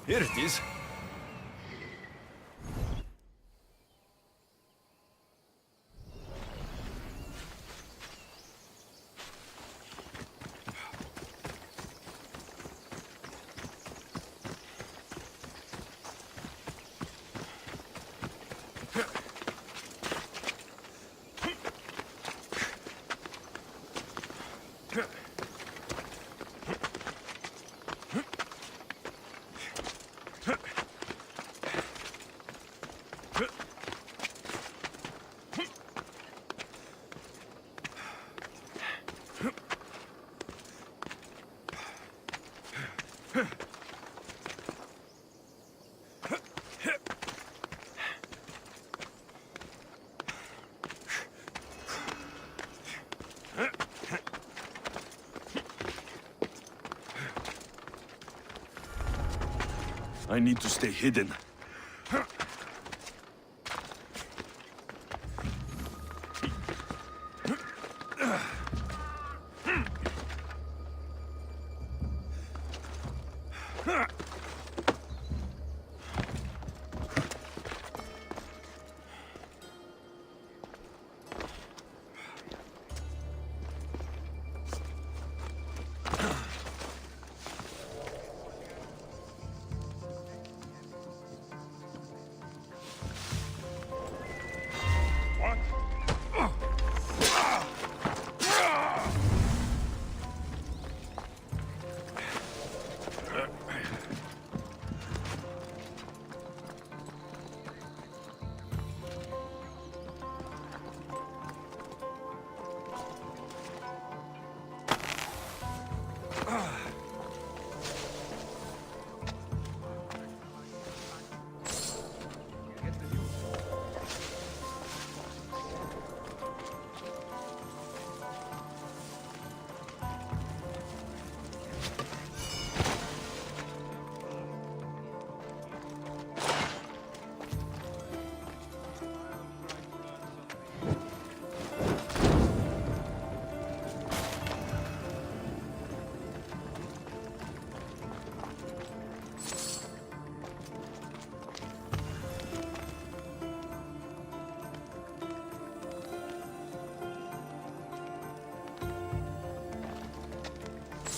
Here it is. I need to stay hidden.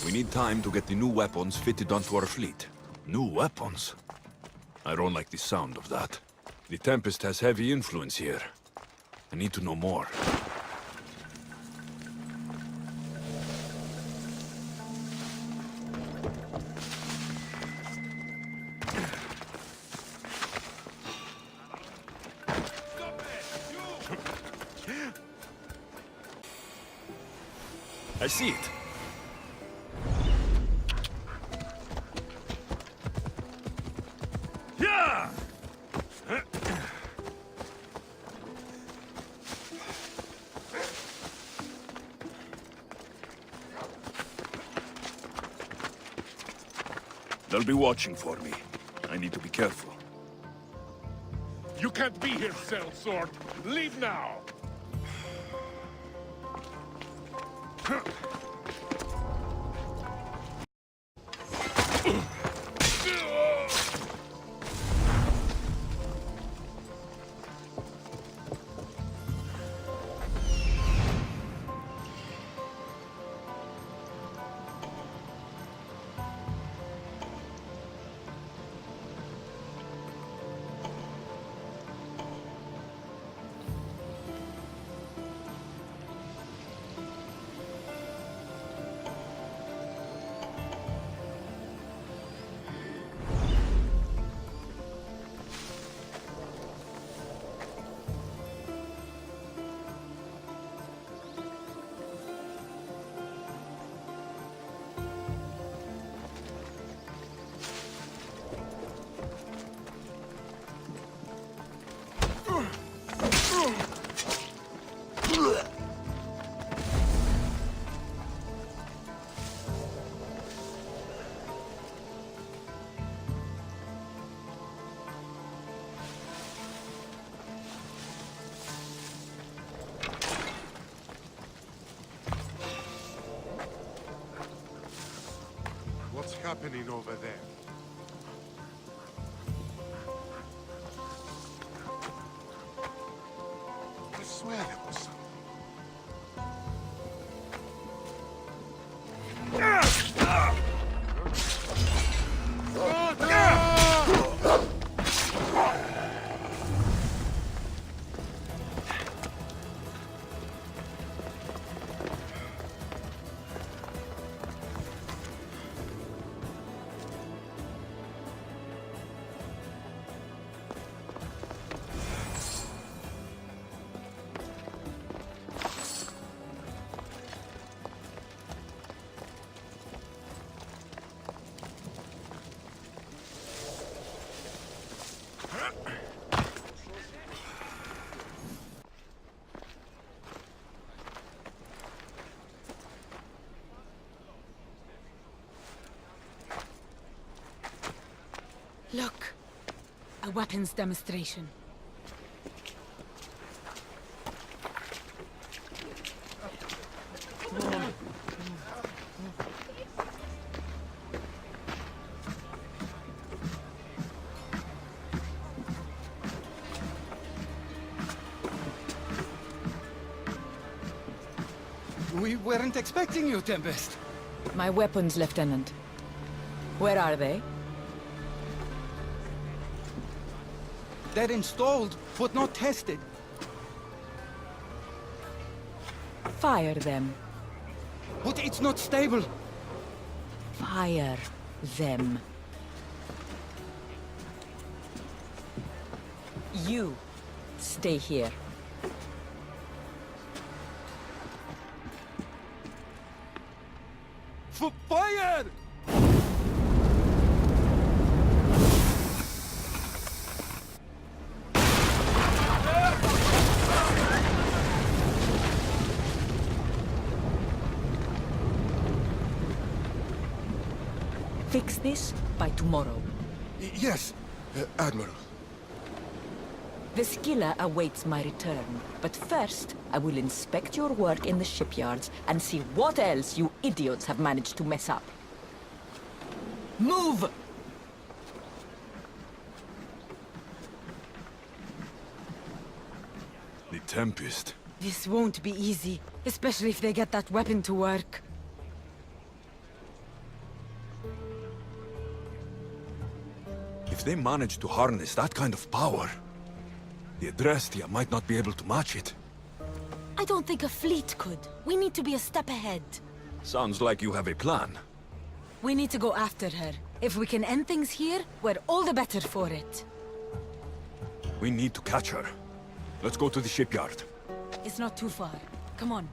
We need time to get the new weapons fitted onto our fleet. New weapons? I don't like the sound of that. The Tempest has heavy influence here. I need to know more. I see it. They'll be watching for me. I need to be careful. You can't be here, sellsword. Leave now. What's happening over there? Look. A weapons demonstration. We weren't expecting you, Tempest. My weapons, Lieutenant. Where are they? They're installed, but not tested. Fire them. But it's not stable. Fire them. You stay here. Fire! Fix this by tomorrow. Yes, Admiral. The skiller awaits my return. But first, I will inspect your work in the shipyards and see what else you idiots have managed to mess up. Move! The Tempest. This won't be easy, especially if they get that weapon to work. If they manage to harness that kind of power, the Adrestia might not be able to match it. I don't think a fleet could. We need to be a step ahead. Sounds like you have a plan. We need to go after her. If we can end things here, we're all the better for it. We need to catch her. Let's go to the shipyard. It's not too far. Come on.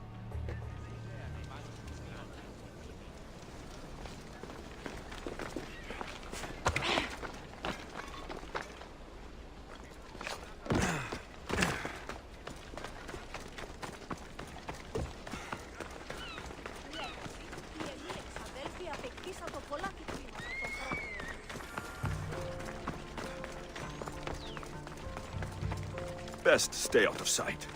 Best stay out of sight.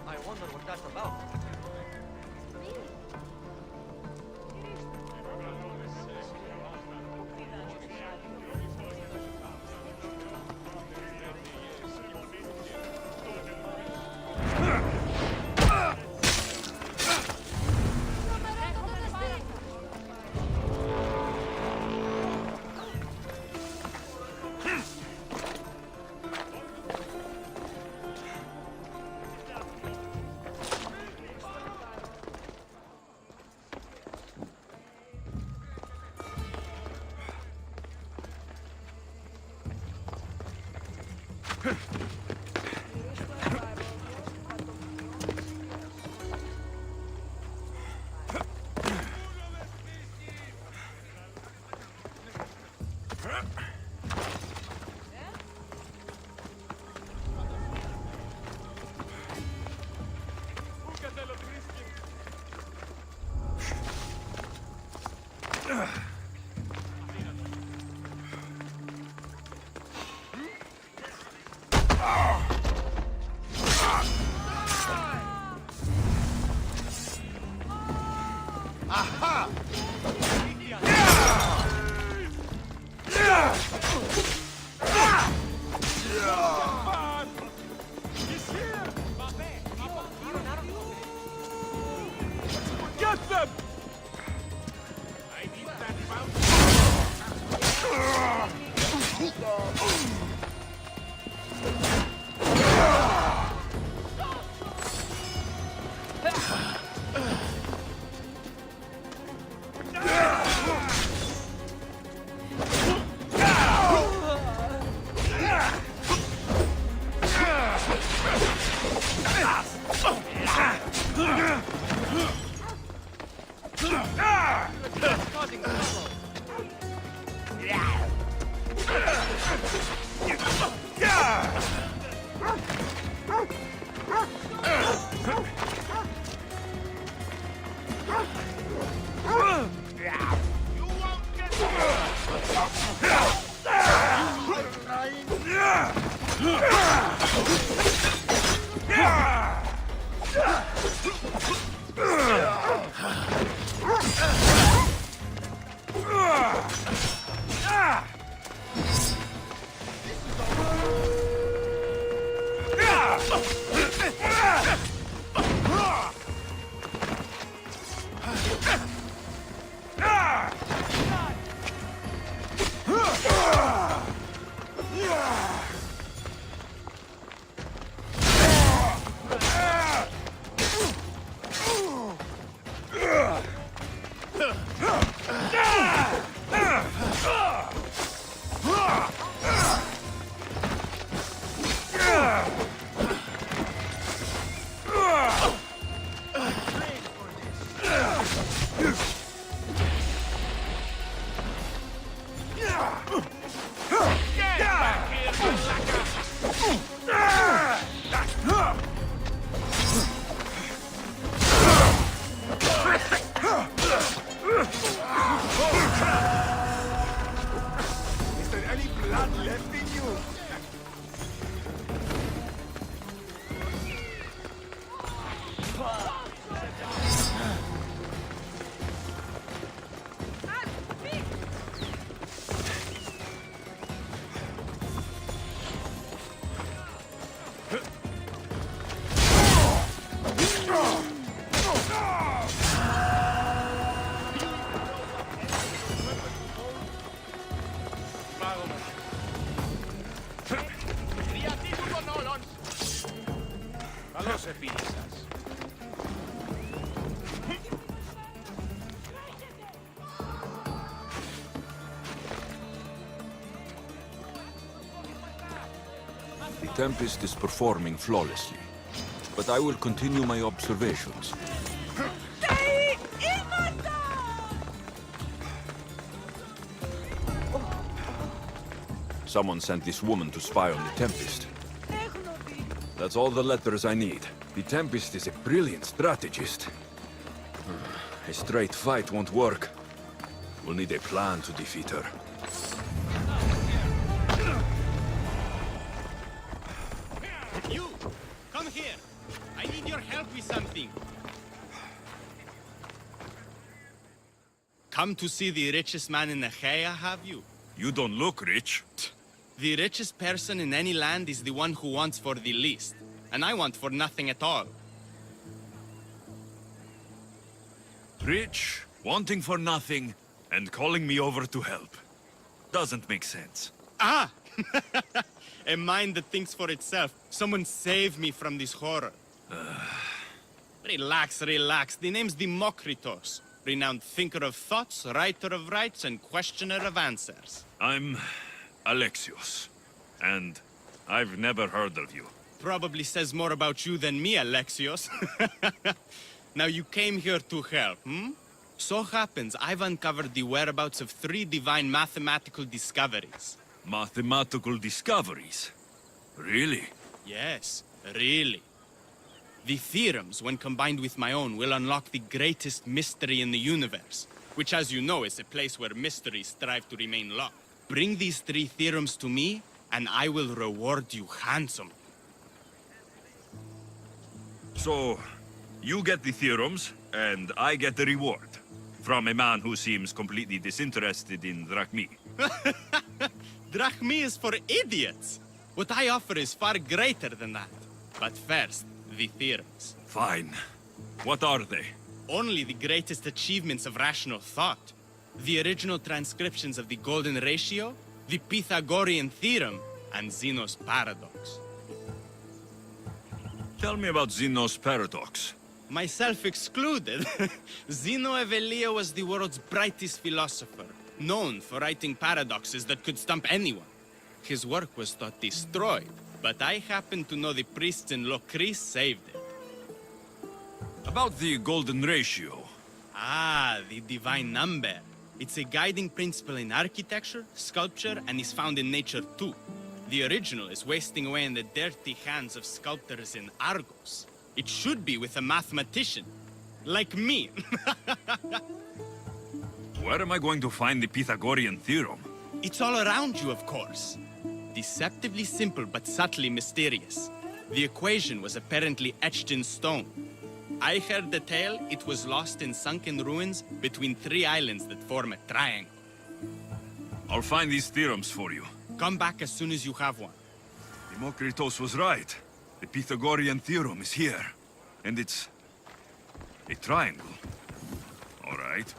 I wonder what that's about. Get them! Is there any blood left in you? Καλώς επίλυσας. The Tempest is performing flawlessly, but I will continue my observations. Someone sent this woman to spy on the Tempest. That's all the letters I need. The Tempest is a brilliant strategist. A straight fight won't work. We'll need a plan to defeat her. You! Come here! I need your help with something. Come to see the richest man in Achaia, have you? You don't look rich. The richest person in any land is the one who wants for the least. And I want for nothing at all. Rich, wanting for nothing, and calling me over to help. Doesn't make sense. Ah! A mind that thinks for itself. Someone save me from this horror. Relax, relax. The name's Demokritos. Renowned thinker of thoughts, writer of rights, and questioner of answers. I'm Alexios, and I've never heard of you. Probably says more about you than me, Alexios. Now you came here to help, hmm? So happens I've uncovered the whereabouts of 3 divine mathematical discoveries. Mathematical discoveries? Really? Yes, really. The theorems, when combined with my own, will unlock the greatest mystery in the universe, which, as you know, is a place where mysteries strive to remain locked. Bring these 3 theorems to me, and I will reward you handsomely. So, you get the theorems, and I get the reward. From a man who seems completely disinterested in drachmi. Drachmi is for idiots! What I offer is far greater than that. But first, the theorems. Fine. What are they? Only the greatest achievements of rational thought. The original transcriptions of the Golden Ratio, the Pythagorean Theorem, and Zeno's Paradox. Tell me about Zeno's paradox. Myself excluded. Zeno of Elea was the world's brightest philosopher, known for writing paradoxes that could stump anyone. His work was thought destroyed, but I happen to know the priests in Locris saved it. About the golden ratio. Ah, the divine number. It's a guiding principle in architecture, sculpture, and is found in nature too. The original is wasting away in the dirty hands of sculptors in Argos. It should be with a mathematician. Like me. Where am I going to find the Pythagorean theorem? It's all around you, of course. Deceptively simple but subtly mysterious. The equation was apparently etched in stone. I heard the tale it was lost in sunken ruins between 3 islands that form a triangle. I'll find these theorems for you. Come back as soon as you have one. Demokritos was right. The Pythagorean theorem is here. And it's... a triangle. All right.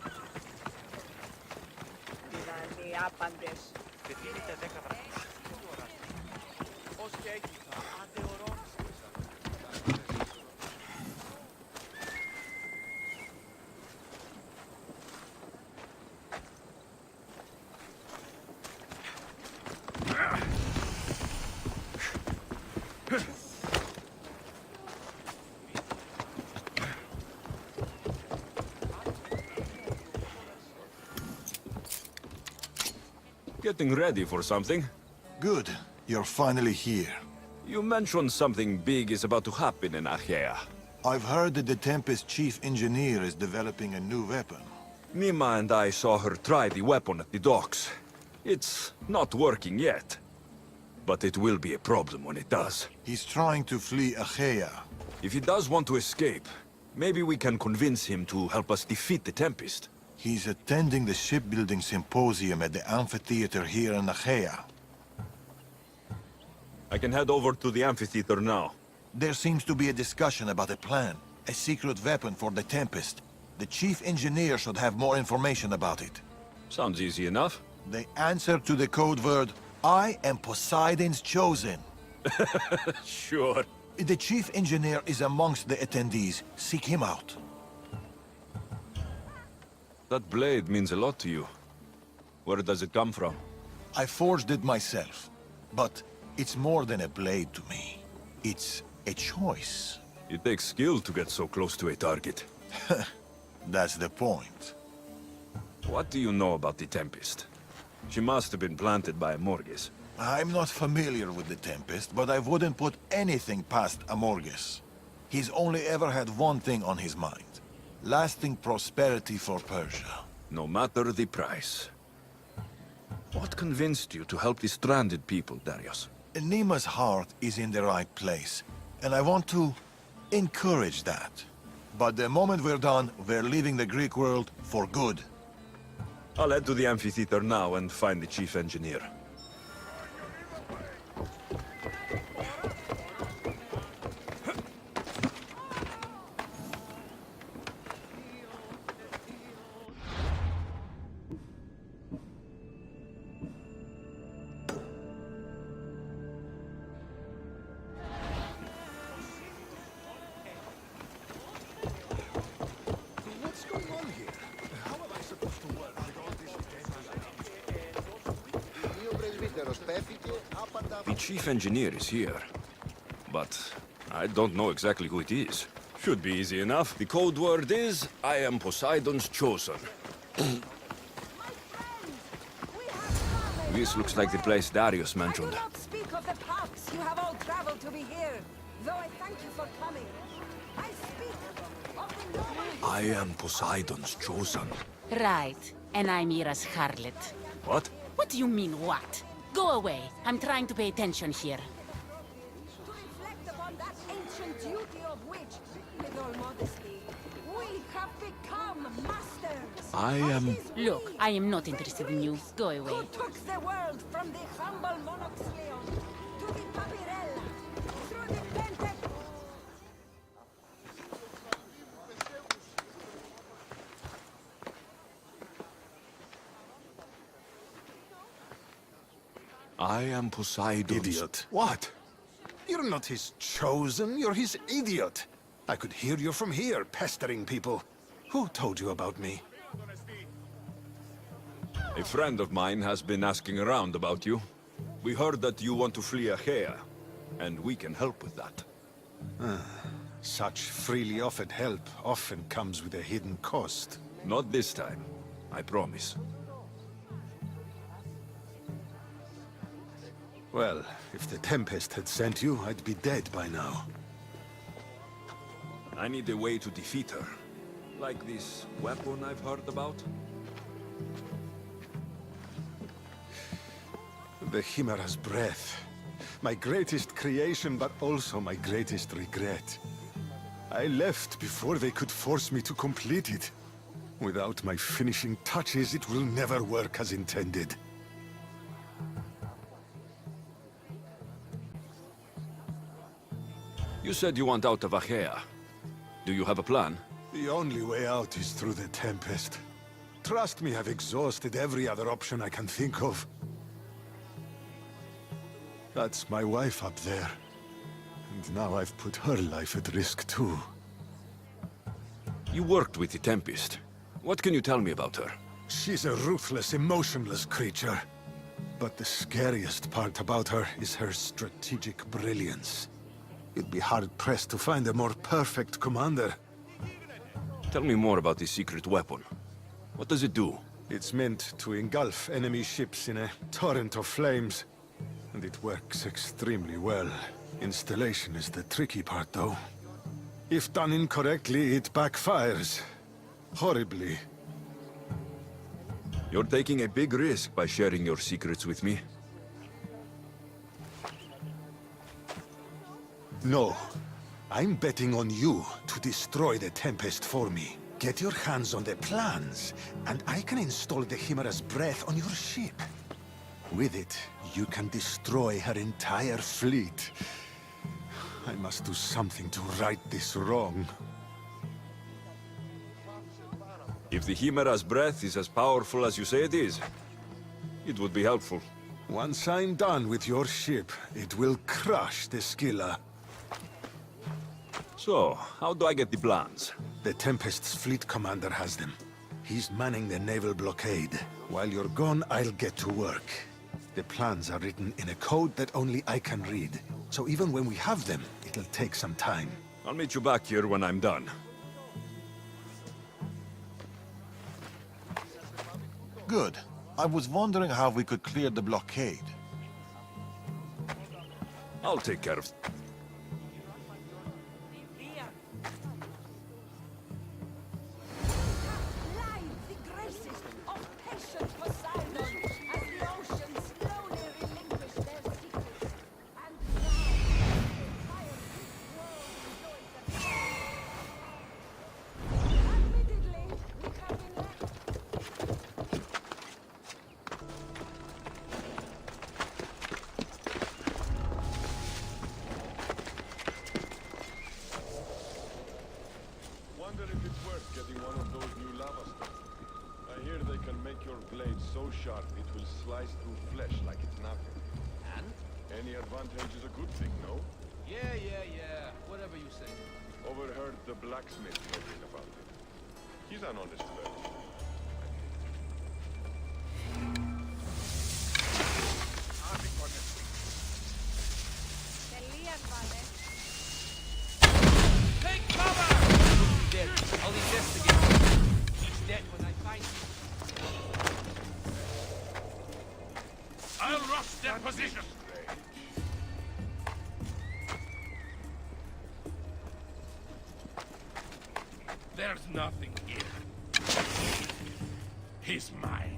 Getting ready for something. Good. You're finally here. You mentioned something big is about to happen in Achaea. I've heard that the Tempest chief engineer is developing a new weapon. Nima and I saw her try the weapon at the docks. It's not working yet. But it will be a problem when it does. He's trying to flee Achaea. If he does want to escape, maybe we can convince him to help us defeat the Tempest. He's attending the shipbuilding symposium at the amphitheater here in Achaea. I can head over to the amphitheater now. There seems to be a discussion about a plan, a secret weapon for the Tempest. The chief engineer should have more information about it. Sounds easy enough. The answer to the code word, I am Poseidon's chosen. Sure. The chief engineer is amongst the attendees. Seek him out. That blade means a lot to you. Where does it come from? I forged it myself. But it's more than a blade to me. It's a choice. It takes skill to get so close to a target. That's the point. What do you know about the Tempest? She must have been planted by Amorges. I'm not familiar with the Tempest, but I wouldn't put anything past Amorges. He's only ever had one thing on his mind. Lasting prosperity for Persia. No matter the price. What convinced you to help the stranded people, Darius? Nima's heart is in the right place, and I want to encourage that. But the moment we're done, we're leaving the Greek world for good. I'll head to the amphitheater now and find the chief engineer. What's going on here? How am I supposed to work with all this The chief engineer is here. But I don't know exactly who it is. Should be easy enough. The code word is, I am Poseidon's chosen. This looks like the place Darius mentioned. I do not speak of the paths you have all traveled to be here, though I thank you for coming. I speak of the noble... I am Poseidon's chosen. Right, and I'm Mira's harlot. What? What do you mean, what? Go away. I'm trying to pay attention here. To reflect upon that ancient duty of which, with all modesty, we have become masters. I am... Look, I am not interested in you. Go away. Who took the world from the humble Monoxleon to the Papyrella, through the Pente... I am Poseidon's... Idiot. What? You're not his chosen, you're his idiot. I could hear you from here, pestering people. Who told you about me? A friend of mine has been asking around about you. We heard that you want to flee Achaea, and we can help with that. Such freely offered help often comes with a hidden cost. Not this time, I promise. Well, if the Tempest had sent you, I'd be dead by now. I need a way to defeat her. Like this weapon I've heard about? The Chimera's breath. My greatest creation, but also my greatest regret. I left before they could force me to complete it. Without my finishing touches, it will never work as intended. You said you want out of Achaea. Do you have a plan? The only way out is through the Tempest. Trust me, I've exhausted every other option I can think of. That's my wife up there. And now I've put her life at risk too. You worked with the Tempest. What can you tell me about her? She's a ruthless, emotionless creature. But the scariest part about her is her strategic brilliance. You'd be hard-pressed to find a more perfect commander. Tell me more about this secret weapon. What does it do? It's meant to engulf enemy ships in a torrent of flames. And it works extremely well. Installation is the tricky part, though. If done incorrectly, it backfires. Horribly. You're taking a big risk by sharing your secrets with me. No. I'm betting on you to destroy the Tempest for me. Get your hands on the plans, and I can install the Chimera's breath on your ship. With it, you can destroy her entire fleet. I must do something to right this wrong. If the Chimera's breath is as powerful as you say it is, it would be helpful. Once I'm done with your ship, it will crush the Scylla. So, how do I get the plans? The Tempest's fleet commander has them. He's manning the naval blockade. While you're gone, I'll get to work. The plans are written in a code that only I can read. So even when we have them, it'll take some time. I'll meet you back here when I'm done. Good. I was wondering how we could clear the blockade. I'll take care of... Wonder if it's worth getting one of those new lava stones. I hear they can make your blade so sharp it will slice through flesh like it's nothing. And? Any advantage is a good thing, no? Yeah. Whatever you say. Overheard the blacksmith talking about it. He's an honest fellow. Take cover! He's dead. I'll investigate. He's dead when I find him. I'll rush their position! There's nothing here. He's mine.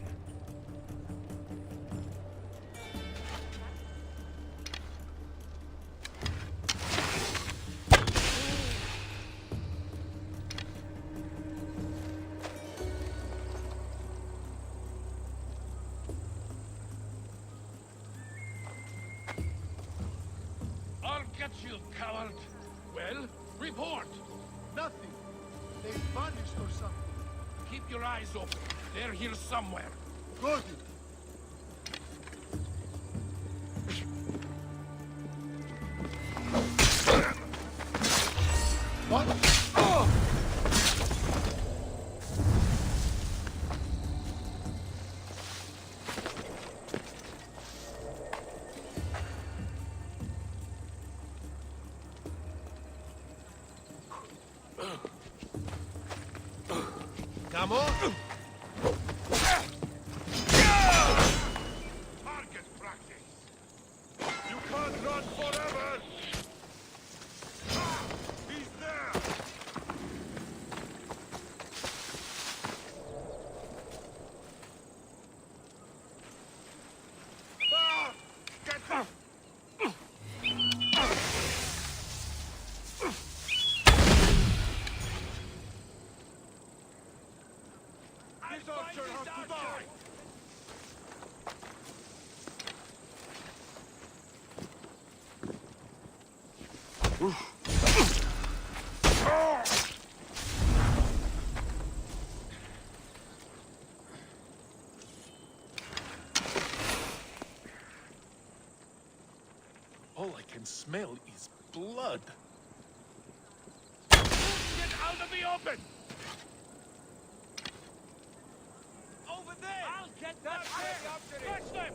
I'll get you, coward. Well, report. Nothing. They vanished or something. Keep your eyes open. They're here somewhere. Good. What? Oh! Come on! Target practice! You can't run forever! Ah, he's there! Ah! All I can smell is blood. Get out of the open! Over there! I'll get that after it! Catch them!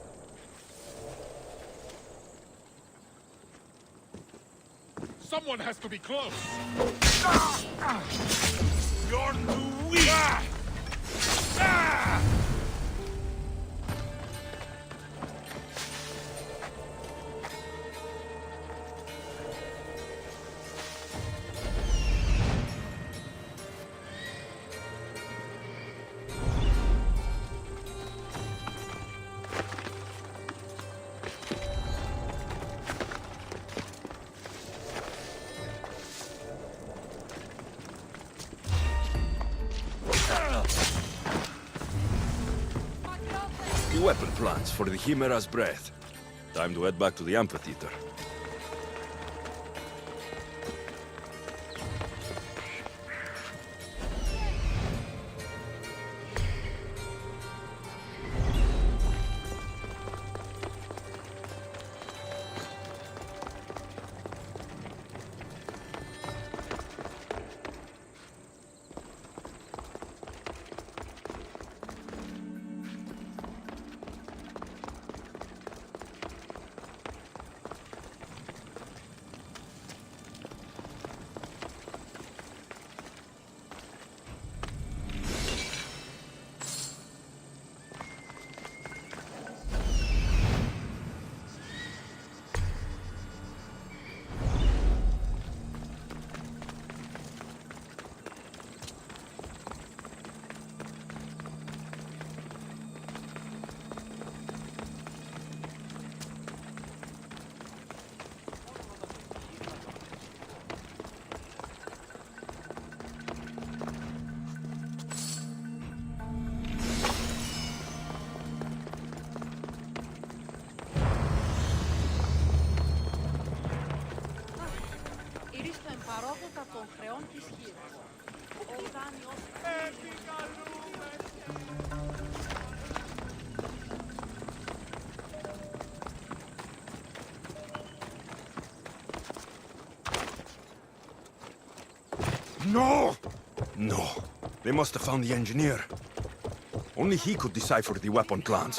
Someone has to be close. You're too weak! The weapon plans for the Chimera's breath. Time to head back to the amphitheater. παρόδοτα των χρεών της χείρας. Ο δάνειος... No! No. They must have found the engineer. Only he could decipher the weapon plans.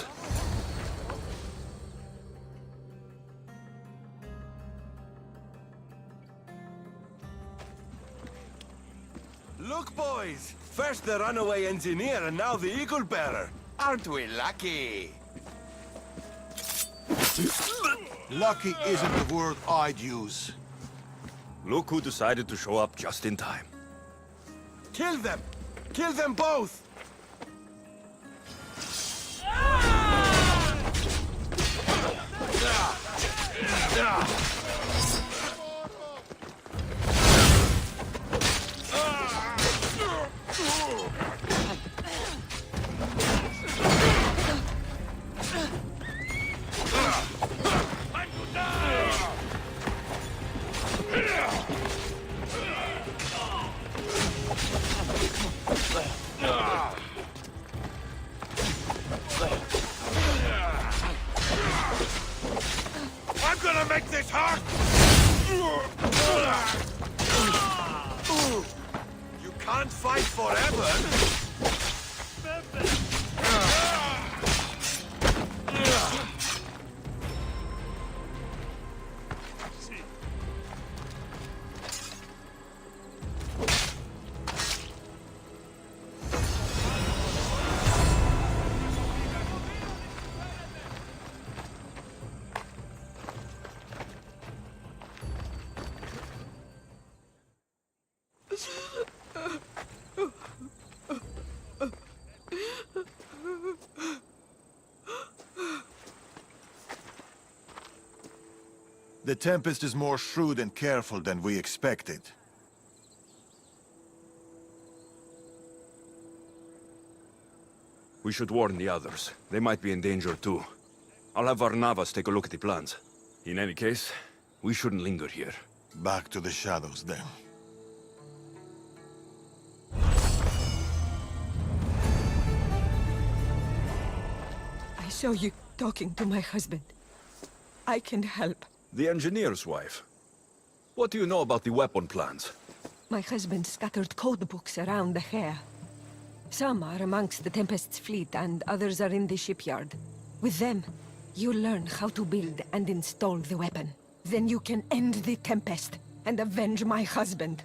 Look, boys! First the runaway engineer and now the eagle bearer. Aren't we lucky? Lucky isn't the word I'd use. Look who decided to show up just in time. Kill them! Kill them both! I'm gonna make this hurt! You can't fight forever! The Tempest is more shrewd and careful than we expected. We should warn the others. They might be in danger too. I'll have Varnavas take a look at the plans. In any case, we shouldn't linger here. Back to the shadows, then. I saw you talking to my husband. I can help. The engineer's wife. What do you know about the weapon plans? My husband scattered code books around the hair. Some are amongst the Tempest's fleet, and others are in the shipyard. With them, you'll learn how to build and install the weapon. Then you can end the Tempest and avenge my husband.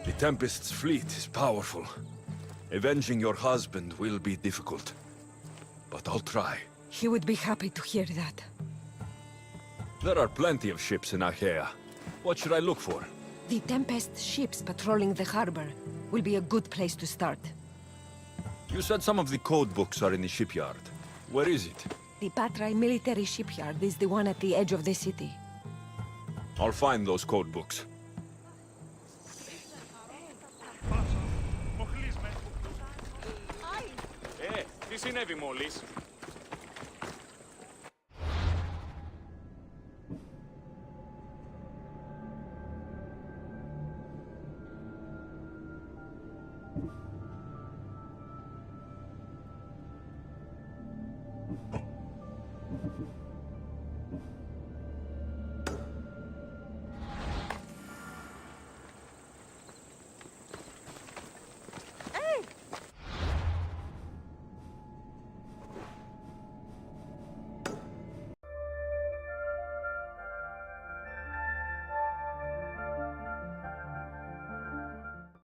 The Tempest's fleet is powerful. Avenging your husband will be difficult. But I'll try. He would be happy to hear that. There are plenty of ships in Achaea. What should I look for? The Tempest ships patrolling the harbor will be a good place to start. You said some of the code books are in the shipyard. Where is it? The Patrai military shipyard is the one at the edge of the city. I'll find those code books. Τι συνέβη μόλις?